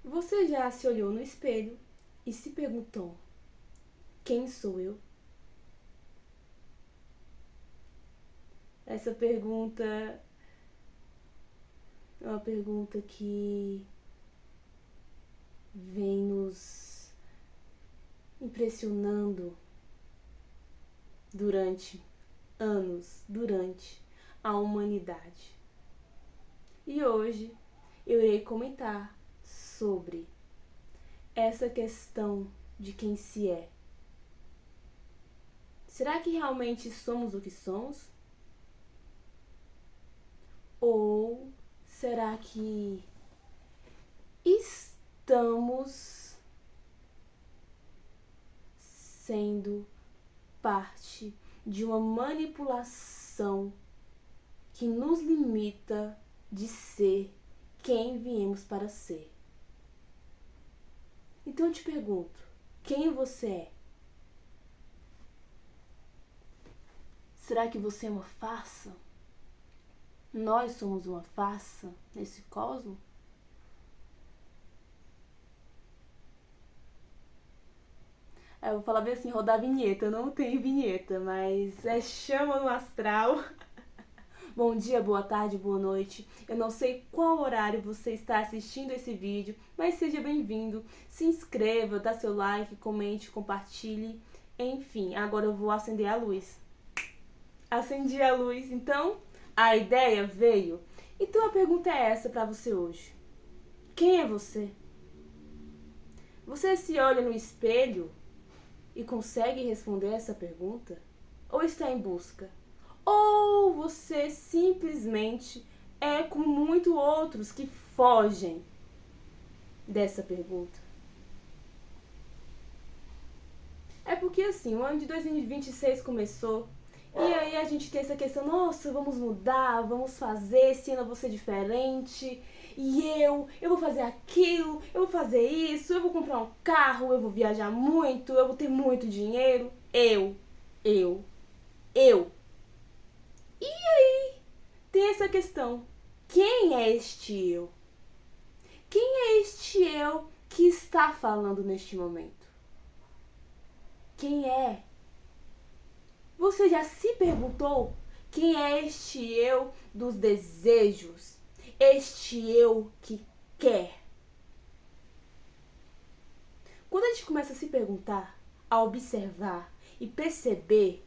Você já se olhou no espelho e se perguntou: quem sou eu? Essa pergunta é uma pergunta que vem nos impressionando durante anos, durante a humanidade. E hoje eu irei comentar sobre essa questão de quem se é. Será que realmente somos o que somos? Ou será que estamos sendo parte de uma manipulação que nos limita de ser quem viemos para ser? Então eu te pergunto, quem você é? Será que você é uma farsa? Nós somos uma farsa nesse cosmos? Eu vou falar bem assim, rodar vinheta. Eu não tenho vinheta, mas é chama no astral. Bom dia, boa tarde, boa noite. Eu não sei qual horário você está assistindo esse vídeo, mas seja bem-vindo. Se inscreva, dá seu like, comente, compartilhe. Enfim, agora eu vou acender a luz. Acendi a luz, então a ideia veio. Então a pergunta é essa para você hoje. Quem é você? Você se olha no espelho e consegue responder essa pergunta? Ou está em busca? Ou você simplesmente é como muitos outros que fogem dessa pergunta? É porque assim, o ano de 2026 começou e aí a gente tem essa questão, nossa, vamos mudar, vamos fazer, esse ano eu vou ser diferente. E eu vou fazer aquilo, eu vou fazer isso, eu vou comprar um carro, eu vou viajar muito, eu vou ter muito dinheiro. Eu, eu. E aí tem essa questão, quem é este eu? Quem é este eu que está falando neste momento? Quem é? Você já se perguntou quem é este eu dos desejos? Este eu que quer? Quando a gente começa a se perguntar, a observar e perceber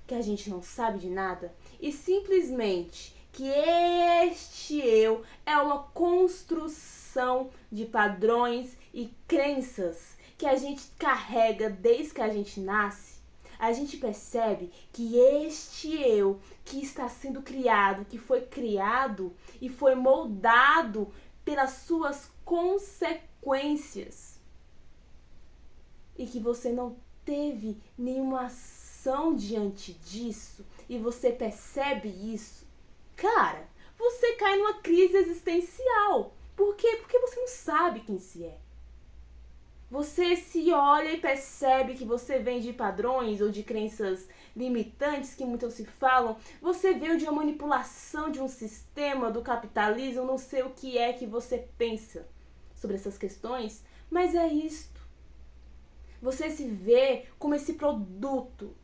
que a gente não sabe de nada e simplesmente que este eu é uma construção de padrões e crenças que a gente carrega desde que a gente nasce, a gente percebe que este eu que está sendo criado, que foi criado e foi moldado pelas suas consequências e que você não teve nenhuma ação diante disso e você percebe isso, cara, você cai numa crise existencial. Por quê? Porque você não sabe quem se é. Você se olha e percebe que você vem de padrões ou de crenças limitantes que muitos se falam. Você veio de uma manipulação de um sistema do capitalismo, não sei o que é que você pensa sobre essas questões, mas é isto. Você se vê como esse produto.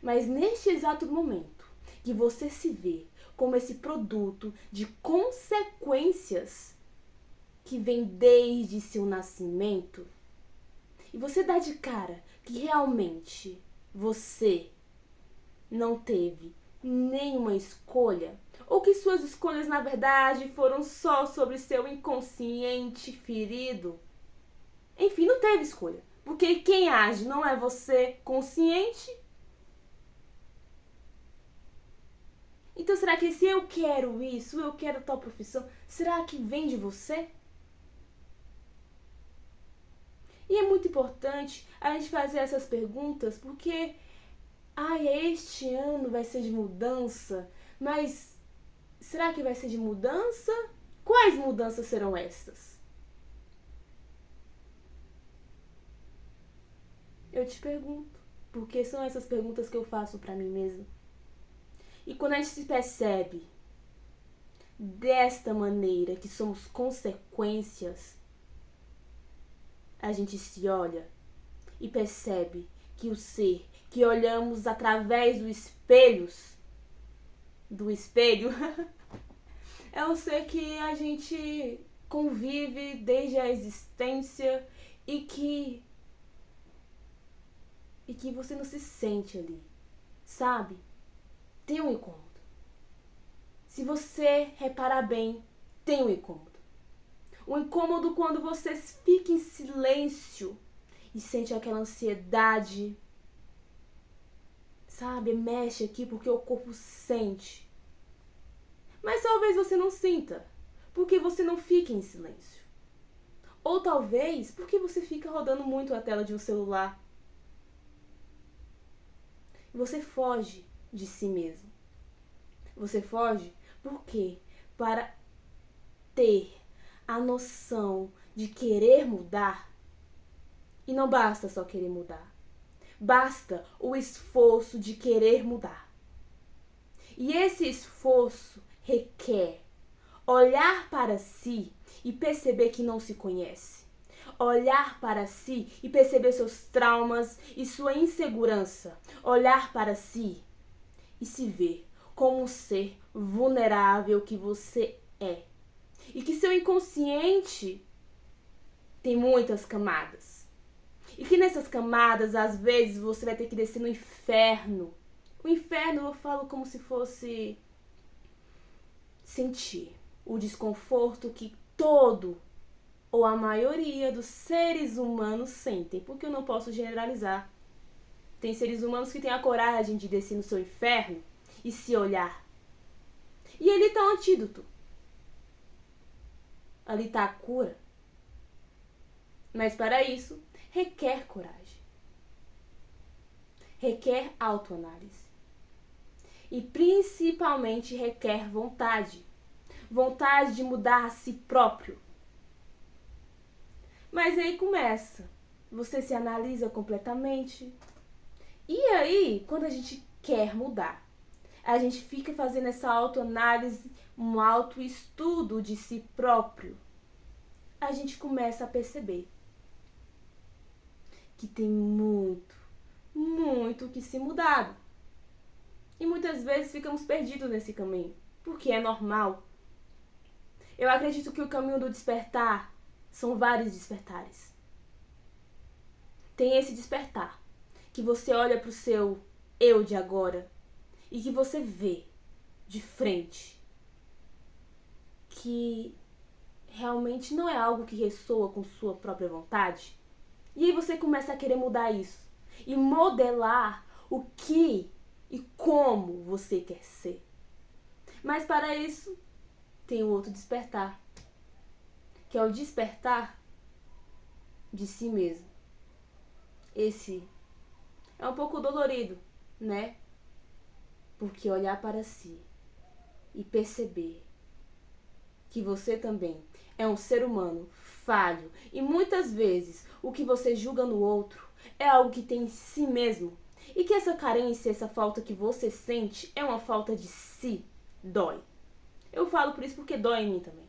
Mas neste exato momento que você se vê como esse produto de consequências que vem desde seu nascimento, e você dá de cara que realmente você não teve nenhuma escolha, ou que suas escolhas na verdade foram só sobre seu inconsciente ferido. Enfim, não teve escolha. Porque quem age não é você consciente. Então será que se eu quero isso, eu quero tal profissão, será que vem de você? E é muito importante a gente fazer essas perguntas porque, este ano vai ser de mudança, mas será que vai ser de mudança? Quais mudanças serão estas? Eu te pergunto, porque são essas perguntas que eu faço para mim mesma. E quando a gente se percebe desta maneira, que somos consequências, a gente se olha e percebe que o ser que olhamos através do espelho, é um ser que a gente convive desde a existência e que você não se sente ali, sabe? Tem um incômodo. Se você reparar bem, tem um incômodo. Um incômodo quando você fica em silêncio e sente aquela ansiedade, sabe? Mexe aqui porque o corpo sente. Mas talvez você não sinta, porque você não fica em silêncio. Ou talvez porque você fica rodando muito a tela de um celular. Você foge de si mesmo. Você foge por quê? Para ter a noção de querer mudar. E não basta só querer mudar. Basta o esforço de querer mudar. E esse esforço requer olhar para si e perceber que não se conhece. Olhar para si e perceber seus traumas e sua insegurança. Olhar para si e se ver como um ser vulnerável que você é. E que seu inconsciente tem muitas camadas. E que nessas camadas, às vezes, você vai ter que descer no inferno. O inferno eu falo como se fosse sentir o desconforto que todo ou a maioria dos seres humanos sentem. Porque eu não posso generalizar. Tem seres humanos que têm a coragem de descer no seu inferno e se olhar. E ali está o antídoto. Ali está a cura. Mas para isso, requer coragem. Requer autoanálise. E principalmente requer vontade. Vontade de mudar a si próprio. Mas aí começa. Você se analisa completamente. E aí, quando a gente quer mudar, a gente fica fazendo essa autoanálise, um autoestudo de si próprio. A gente começa a perceber que tem muito que se mudar. E muitas vezes ficamos perdidos nesse caminho, porque é normal. Eu acredito que o caminho do despertar são vários despertares. Tem esse despertar, que você olha para o seu eu de agora e que você vê de frente que realmente não é algo que ressoa com sua própria vontade. E aí você começa a querer mudar isso e modelar o que e como você quer ser. Mas para isso tem o outro despertar, que é o despertar de si mesmo. Esse é um pouco dolorido, né? Porque olhar para si e perceber que você também é um ser humano falho e muitas vezes o que você julga no outro é algo que tem em si mesmo e que essa carência, essa falta que você sente é uma falta de si, dói. Eu falo por isso porque dói em mim também.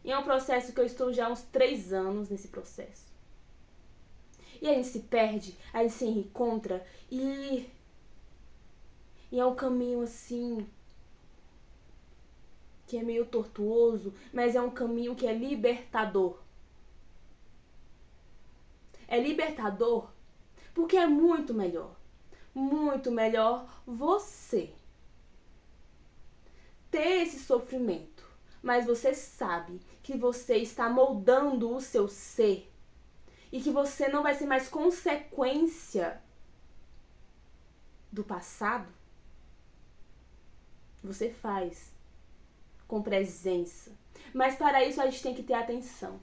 E é um processo que eu estou já há uns 3 anos nesse processo. E a gente se perde, a gente se reencontra e é um caminho assim que é meio tortuoso, mas é um caminho que é libertador. É libertador porque é muito melhor você ter esse sofrimento, mas você sabe que você está moldando o seu ser e que você não vai ser mais consequência do passado. Você faz com presença. Mas para isso a gente tem que ter atenção.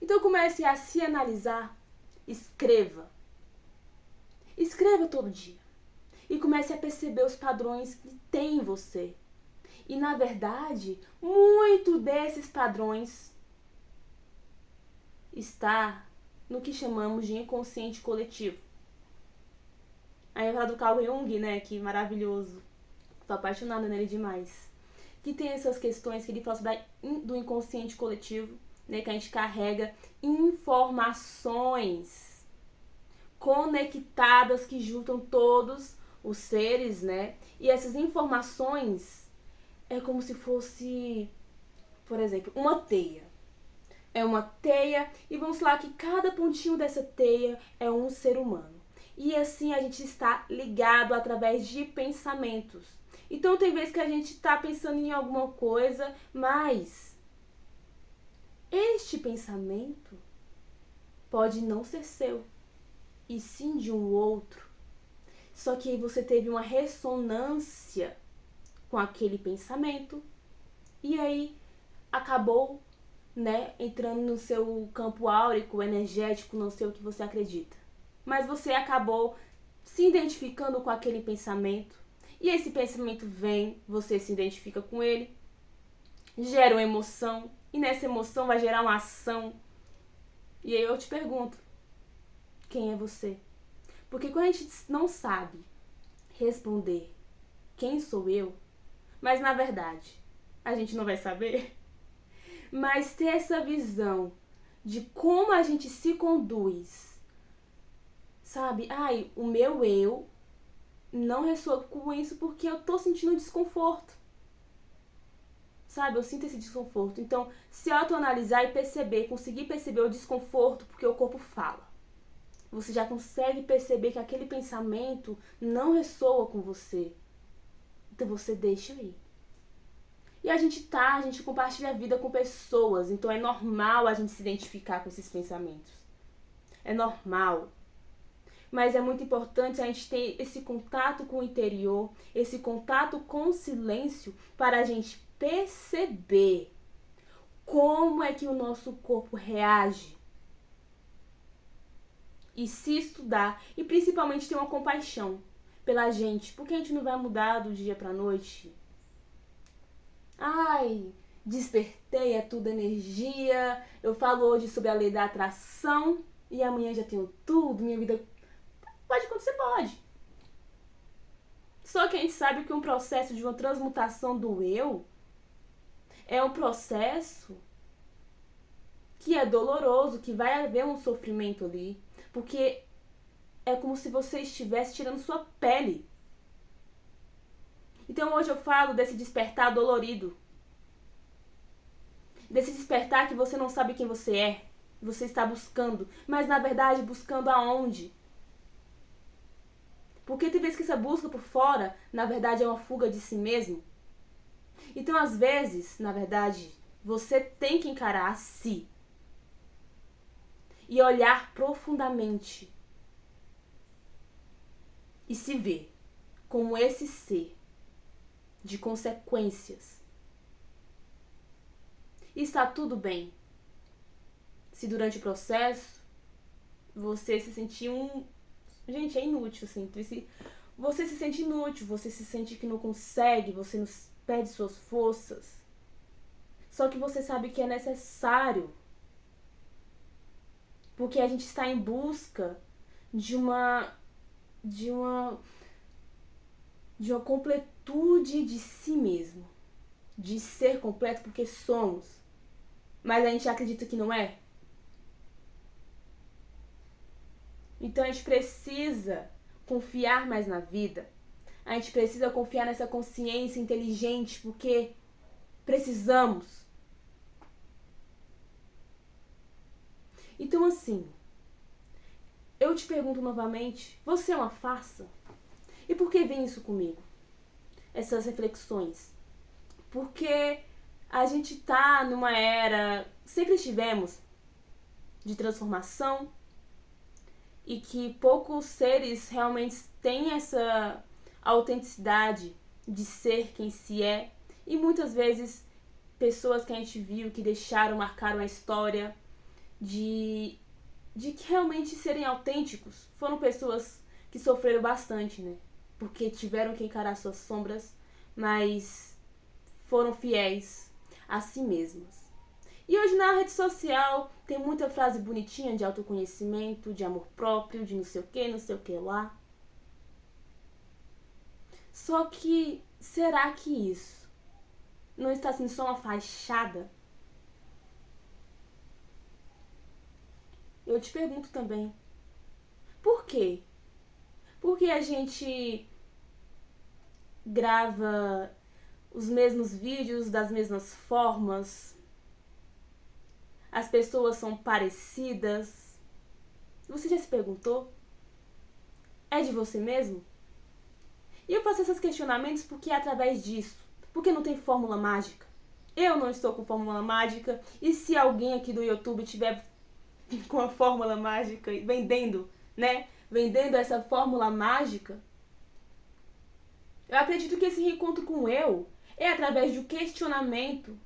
Então comece a se analisar. Escreva. Escreva todo dia. E comece a perceber os padrões que tem em você. E na verdade, muito desses padrões está no que chamamos de inconsciente coletivo. Aí eu falo do Carl Jung, né? Que maravilhoso. Tô apaixonada nele demais. que tem essas questões que ele fala sobre do inconsciente coletivo, né, que a gente carrega informações conectadas que juntam todos os seres, né? E essas informações é como se fosse, por exemplo, uma teia. É uma teia e vamos falar que cada pontinho dessa teia é um ser humano. E assim a gente está ligado através de pensamentos. Então tem vezes que a gente está pensando em alguma coisa, mas este pensamento pode não ser seu, e sim de um outro. Só que aí você teve uma ressonância com aquele pensamento e aí acabou, né, entrando no seu campo áurico, energético, não sei o que você acredita. Mas você acabou se identificando com aquele pensamento e esse pensamento vem, você se identifica com ele, gera uma emoção e nessa emoção vai gerar uma ação. E aí eu te pergunto, quem é você? Porque quando a gente não sabe responder quem sou eu, mas na verdade a gente não vai saber, mas ter essa visão de como a gente se conduz, sabe? Ai, o meu eu não ressoa com isso porque eu tô sentindo desconforto. Sabe? Eu sinto esse desconforto. Então, se autoanalisar e perceber, conseguir perceber o desconforto, porque o corpo fala. Você já consegue perceber que aquele pensamento não ressoa com você. Então você deixa aí. E a gente compartilha a vida com pessoas, então é normal a gente se identificar com esses pensamentos. É normal. Mas é muito importante a gente ter esse contato com o interior, esse contato com o silêncio, para a gente perceber como é que o nosso corpo reage. E se estudar, e principalmente ter uma compaixão pela gente, porque a gente não vai mudar do dia pra noite. Ai, despertei, é tudo energia, eu falo hoje sobre a lei da atração, e amanhã já tenho tudo, minha vida... Pode acontecer, pode. Só que a gente sabe que um processo de uma transmutação do eu é um processo que é doloroso, que vai haver um sofrimento ali, porque é como se você estivesse tirando sua pele. Então hoje eu falo desse despertar dolorido, desse despertar que você não sabe quem você é, você está buscando, mas na verdade buscando aonde? Porque tem vezes que essa busca por fora, na verdade, é uma fuga de si mesmo. Então, às vezes, na verdade, você tem que encarar a si. E olhar profundamente. E se ver como esse ser de consequências. E está tudo bem. Se durante o processo você se sentir Gente, é inútil, assim. Você se sente inútil, você se sente que não consegue, você não perde suas forças. Só que você sabe que é necessário. Porque a gente está em busca de uma completude de si mesmo. De ser completo porque somos. Mas a gente acredita que não é. Então a gente precisa confiar mais na vida. A gente precisa confiar nessa consciência inteligente, porque precisamos. Então assim, eu te pergunto novamente, você é uma farsa? E por que vem isso comigo? Essas reflexões. Porque a gente tá numa era, sempre estivemos, de transformação, e que poucos seres realmente têm essa autenticidade de ser quem se é, e muitas vezes pessoas que a gente viu que marcaram a história de que realmente serem autênticos foram pessoas que sofreram bastante, né? Porque tiveram que encarar suas sombras, mas foram fiéis a si mesmas. E hoje na rede social tem muita frase bonitinha de autoconhecimento, de amor próprio, de não sei o que lá. Só que, será que isso não está sendo só uma fachada? Eu te pergunto também, por quê? Porque a gente grava os mesmos vídeos das mesmas formas, as pessoas são parecidas. Você já se perguntou? É de você mesmo? E eu faço esses questionamentos porque é através disso. Porque não tem fórmula mágica. Eu não estou com fórmula mágica. E se alguém aqui do YouTube tiver com a fórmula mágica vendendo, né? Vendendo essa fórmula mágica, eu acredito que esse reencontro com eu é através do questionamento.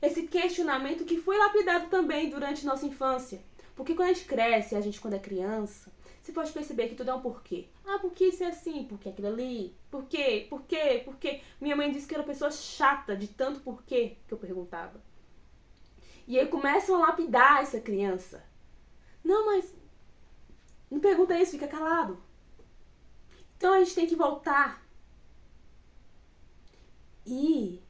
Esse questionamento que foi lapidado também durante nossa infância. Porque quando a gente cresce, a gente quando é criança, você pode perceber que tudo é um porquê. Ah, por que isso é assim? Por que aquilo ali? Por quê? Por quê? Por quê? Minha mãe disse que era uma pessoa chata de tanto porquê que eu perguntava. E aí começam a lapidar essa criança. Não, mas não pergunta isso, fica calado. Então a gente tem que voltar e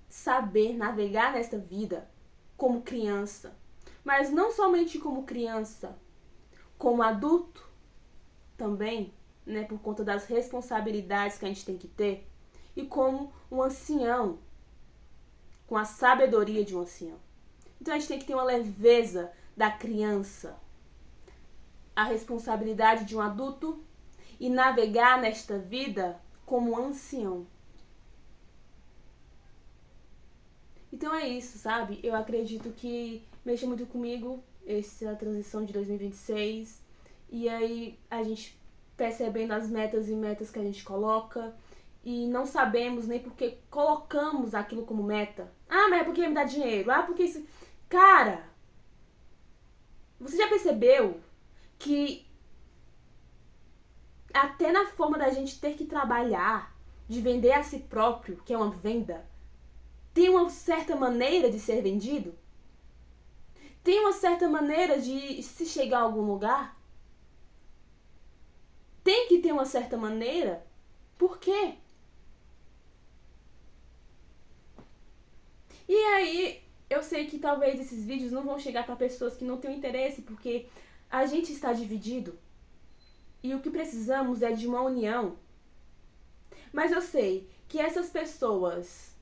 saber navegar nessa vida como criança. Mas não somente como criança, como adulto também, né, por conta das responsabilidades que a gente tem que ter, e como um ancião, com a sabedoria de um ancião. Então a gente tem que ter uma leveza da criança, a responsabilidade de um adulto e navegar nesta vida como um ancião. Então é isso, sabe? Eu acredito que mexe muito comigo essa transição de 2026. E aí a gente percebendo as metas e metas que a gente coloca e não sabemos nem porque colocamos aquilo como meta. Ah, mas é porque me dá dinheiro. Ah, porque isso... Cara, você já percebeu que até na forma da gente ter que trabalhar, de vender a si próprio, que é uma venda, tem uma certa maneira de ser vendido? Tem uma certa maneira de se chegar a algum lugar? Tem que ter uma certa maneira? Por quê? E aí, eu sei que talvez esses vídeos não vão chegar para pessoas que não têm interesse, porque a gente está dividido. E o que precisamos é de uma união. Mas eu sei que essas pessoas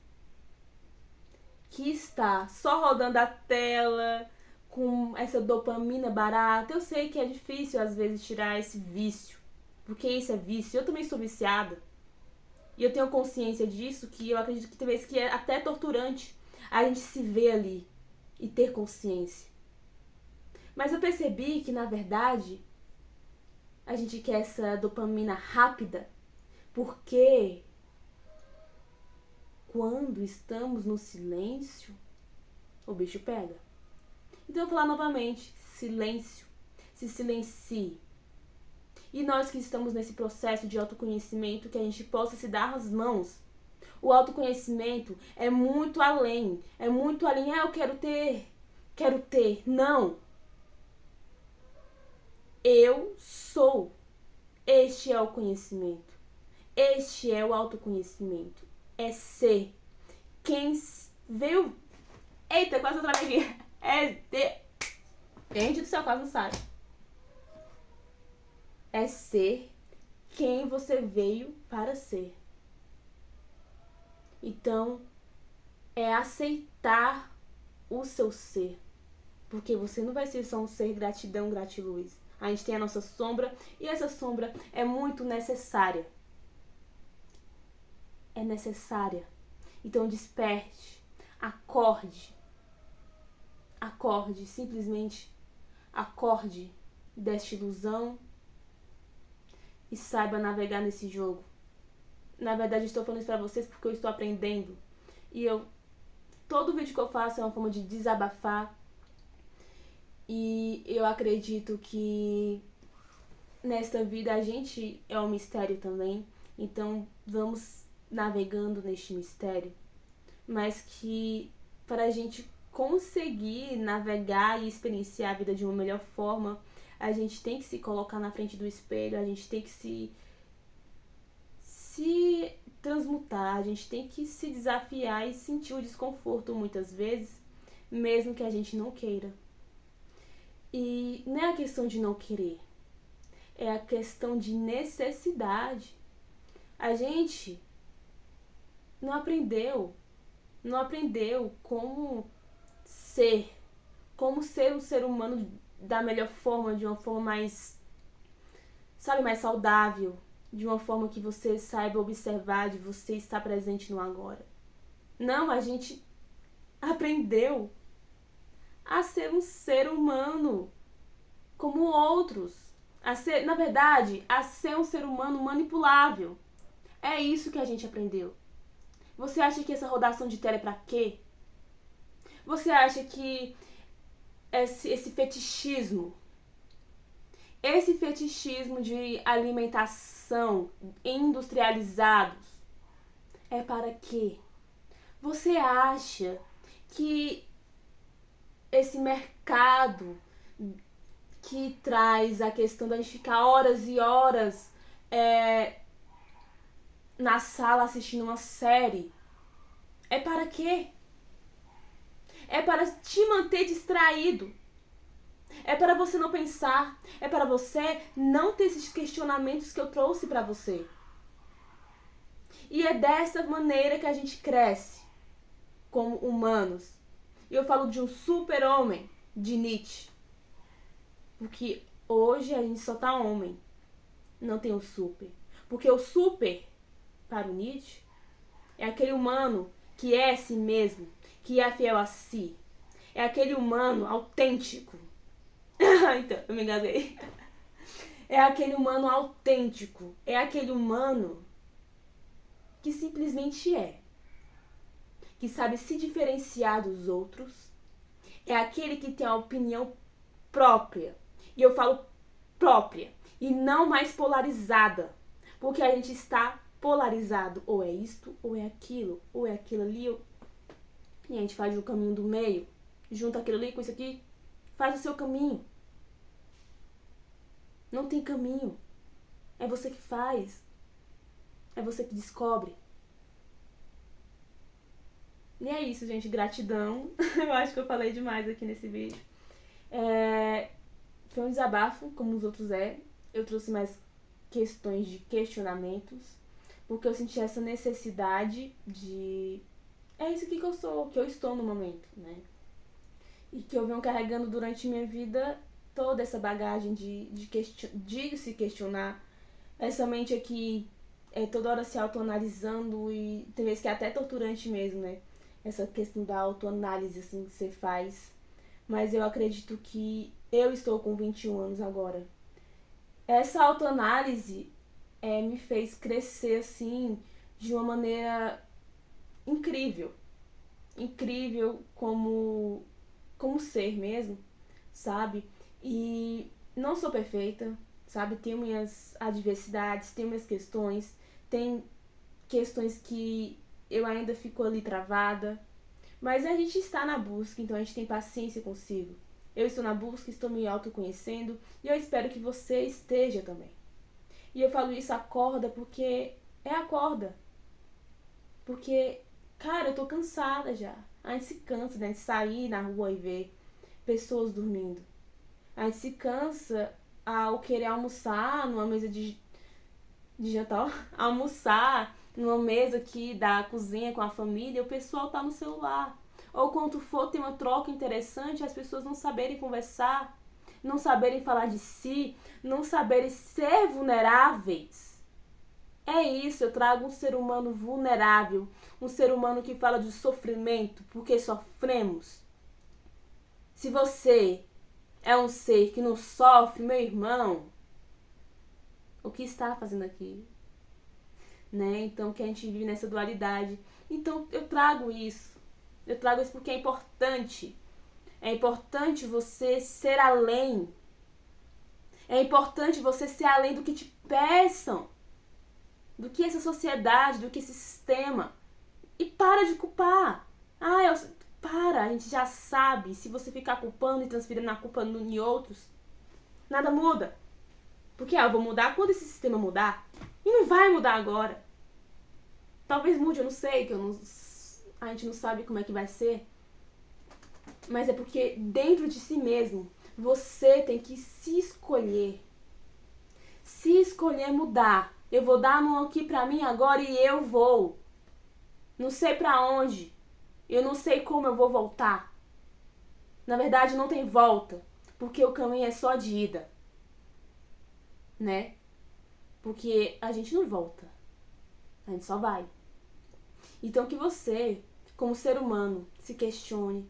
que está só rodando a tela com essa dopamina barata, eu sei que é difícil às vezes tirar esse vício, porque isso é vício. Eu também sou viciada e eu tenho consciência disso, que eu acredito que talvez que é até torturante a gente se ver ali e ter consciência. Mas eu percebi que na verdade a gente quer essa dopamina rápida porque quando estamos no silêncio, o bicho pega. Então eu vou falar novamente, silêncio, se silencie. E nós que estamos nesse processo de autoconhecimento, que a gente possa se dar as mãos. O autoconhecimento é muito além, ah, eu quero ter. Não. Eu sou. Este é o conhecimento. Este é o autoconhecimento. É ser. Quem veio... Eita, quase outra vez aqui. Gente do céu, quase não sai. É ser quem você veio para ser. Então, é aceitar o seu ser. Porque você não vai ser só um ser gratidão, gratiluz. A gente tem a nossa sombra e essa sombra é muito necessária. É necessária. Então desperte, acorde. Acorde, simplesmente acorde desta ilusão e saiba navegar nesse jogo. Na verdade, estou falando isso pra vocês porque eu estou aprendendo. E todo vídeo que eu faço é uma forma de desabafar. E eu acredito que nesta vida a gente é um mistério também. Então vamos navegando neste mistério. Mas que para a gente conseguir navegar e experienciar a vida de uma melhor forma, a gente tem que se colocar na frente do espelho, a gente tem que se transmutar, a gente tem que se desafiar e sentir o desconforto muitas vezes, mesmo que a gente não queira. E não é a questão de não querer, é a questão de necessidade. A gente não aprendeu como ser um ser humano da melhor forma, de uma forma mais, sabe, mais saudável, de uma forma que você saiba observar, de você estar presente no agora. Não, a gente aprendeu a ser um ser humano como outros. Na verdade, a ser um ser humano manipulável. É isso que a gente aprendeu. Você acha que essa rodação de tela é pra quê? Você acha que esse fetichismo de alimentação industrializados é para quê? Você acha que esse mercado que traz a questão da gente ficar horas e horas na sala assistindo uma série, é para quê? É para te manter distraído. É para você não pensar. É para você não ter esses questionamentos que eu trouxe para você. E é dessa maneira que a gente cresce como humanos. E eu falo de um super-homem de Nietzsche. Porque hoje a gente só tá homem. Não tem o super. Porque o super, para o Nietzsche, é aquele humano que é si mesmo, que é fiel a si. É aquele humano autêntico. Então, eu me engasguei. É aquele humano autêntico. É aquele humano que simplesmente é. Que sabe se diferenciar dos outros. É aquele que tem a opinião própria. E eu falo própria. E não mais polarizada. Porque a gente está polarizado. Ou é isto, ou é aquilo. Ou é aquilo ali. E a gente faz o caminho do meio. Junta aquilo ali com isso aqui. Faz o seu caminho. Não tem caminho. É você que faz. É você que descobre. E é isso, gente. Gratidão. Eu acho que eu falei demais aqui nesse vídeo. Foi um desabafo, como os outros é. Eu trouxe mais questões de questionamentos. Porque eu senti essa necessidade de... É isso aqui que eu sou, que eu estou no momento, né? E que eu venho carregando durante minha vida toda essa bagagem de se questionar. Essa mente aqui toda hora se autoanalisando e tem vezes que é até torturante mesmo, né? Essa questão da autoanálise assim que você faz. Mas eu acredito que eu estou com 21 anos agora. Essa autoanálise me fez crescer assim de uma maneira incrível. Incrível como ser mesmo, sabe? E não sou perfeita, sabe? Tenho minhas adversidades, tenho minhas questões, tem questões que eu ainda fico ali travada, mas a gente está na busca, então a gente tem paciência consigo. Eu estou na busca, estou me autoconhecendo e eu espero que você esteja também. E eu falo isso acorda porque acorda. Porque, cara, eu tô cansada já. A gente se cansa, né, de sair na rua e ver pessoas dormindo. A gente se cansa ao querer almoçar numa mesa de jantar, almoçar numa mesa aqui da cozinha com a família, o pessoal tá no celular. Ou quando for ter uma troca interessante, as pessoas não saberem conversar, não saberem falar de si, não saberem ser vulneráveis. É isso, eu trago um ser humano vulnerável, um ser humano que fala de sofrimento, porque sofremos. Se você é um ser que não sofre, meu irmão, o que está fazendo aqui? Né? Então, que a gente vive nessa dualidade. Então, eu trago isso. Eu trago isso porque é importante. É importante você ser além. É importante você ser além do que te peçam. Do que essa sociedade, do que esse sistema. E para de culpar. A gente já sabe. Se você ficar culpando e transferindo a culpa em outros, nada muda. Porque eu vou mudar quando esse sistema mudar. E não vai mudar agora. Talvez mude, eu não sei, a gente não sabe como é que vai ser. Mas é porque dentro de si mesmo, você tem que se escolher. Se escolher mudar. Eu vou dar a mão aqui pra mim agora e eu vou. Não sei pra onde. Eu não sei como eu vou voltar. Na verdade, não tem volta. Porque o caminho é só de ida. Né? Porque a gente não volta. A gente só vai. Então que você, como ser humano, se questione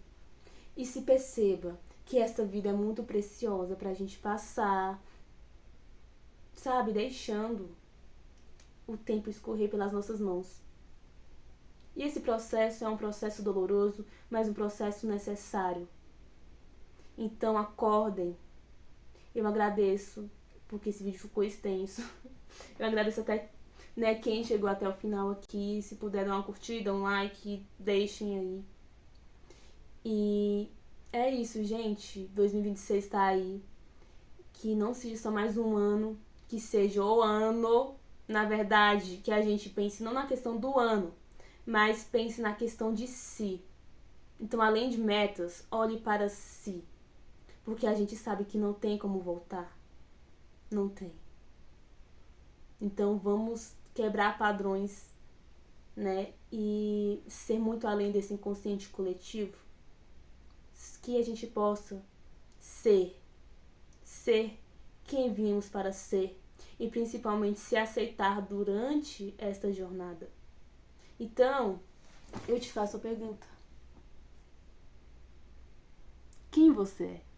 e se perceba que esta vida é muito preciosa pra gente passar, sabe? Deixando o tempo escorrer pelas nossas mãos. E esse processo é um processo doloroso, mas um processo necessário. Então acordem. Eu agradeço, porque esse vídeo ficou extenso. Eu agradeço até, né, quem chegou até o final aqui. Se puder dar uma curtida, um like, deixem aí. E é isso, gente. 2026 tá aí. Que não seja só mais um ano, que seja o ano, na verdade, que a gente pense não na questão do ano, mas pense na questão de si. Então, além de metas, olhe para si. Porque a gente sabe que não tem como voltar. Não tem. Então, vamos quebrar padrões, né? E ser muito além desse inconsciente coletivo. Que a gente possa ser quem vimos para ser. E principalmente se aceitar durante esta jornada. Então, eu te faço a pergunta: quem você é?